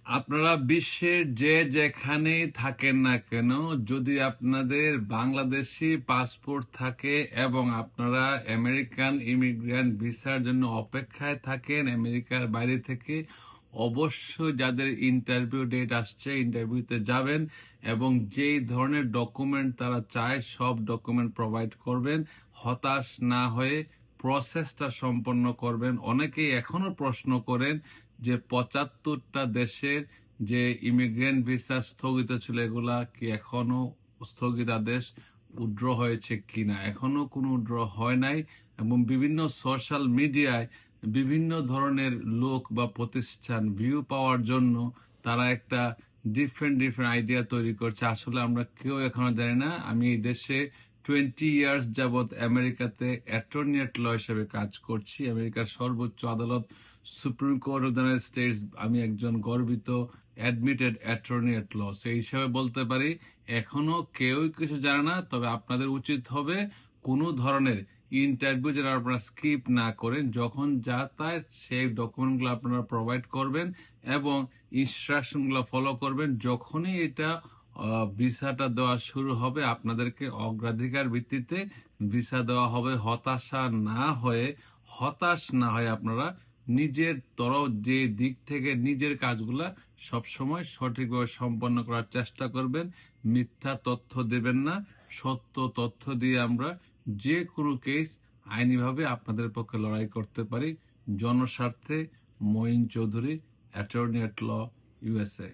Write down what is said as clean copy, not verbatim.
আপনারা বিশ্বের যে যেখানেই থাকেন না কেন, যদি আপনাদের বাংলাদেশি পাসপোর্ট থাকে এবং আপনারা আমেরিকান ইমিগ্রেন্ট ভিসার জন্য অপেক্ষায় থাকেন আমেরিকার বাইরে থেকে, অবশ্যই যাদের ইন্টারভিউ ডেট আসছে ইন্টারভিউতে যাবেন এবং যেই ধরনের ডকুমেন্ট তারা চায় সব ডকুমেন্ট প্রোভাইড করবেন। হতাশ না হয়ে প্রসেসটা সম্পন্ন করবেন। অনেকেই এখনো প্রশ্ন করেন যে ৭৫টা দেশের যে ইমিগ্রেন্ট ভিসা স্থগিত ছিল এগুলা কি এখনো স্থগিতাদেশ উড্র হয়েছে কিনা। এখনো কোনো উড্র হয় নাই এবং বিভিন্ন সোশ্যাল মিডিয়ায় বিভিন্ন ধরনের লোক বা প্রতিষ্ঠান ভিউ পাওয়ার জন্য তারা একটা ডিফারেন্ট আইডিয়া তৈরি করছে। আসলে আমরা কেউ এখনো জানি না। আমি এই দেশে 20 ইয়ার্স যাবৎ আমেরিকাতে অ্যাটর্নি এট ল হিসেবে কাজ করছি। আমেরিকার সর্বোচ্চ আদালত supreme court of the United states, আমি একজন গর্বিত অ্যাডমিটেড অ্যাটর্নি এট ল। সেই হিসাবে বলতে পারি এখনো কেউই কিছু জানে না। তবে আপনাদের উচিত হবে কোনো ধরনের ইন্টারভিউ যেন আপনারা স্কিপ না করেন, যখন যা তাই সেই ডকুমেন্টগুলো আপনারা প্রোভাইড করবেন এবং ইনস্ট্রাকশনগুলো ফলো করবেন। যখনই এটা ভিসাটা দেওয়া শুরু হবে আপনাদেরকে অগ্রাধিকার ভিত্তিতে ভিসা দেওয়া হবে। হতাশ না হয়ে আপনারা নিজের তরফ যে দিক থেকে নিজের কাজগুলা সবসময় সঠিকভাবে সম্পন্ন করার চেষ্টা করবেন। মিথ্যা তথ্য দেবেন না, সত্য তথ্য দিয়ে আমরা যে কোনো কেস আইনিভাবে আপনাদের পক্ষে লড়াই করতে পারি। জনস্বার্থে মঈন চৌধুরী, অ্যাটর্নি এট ল, USA।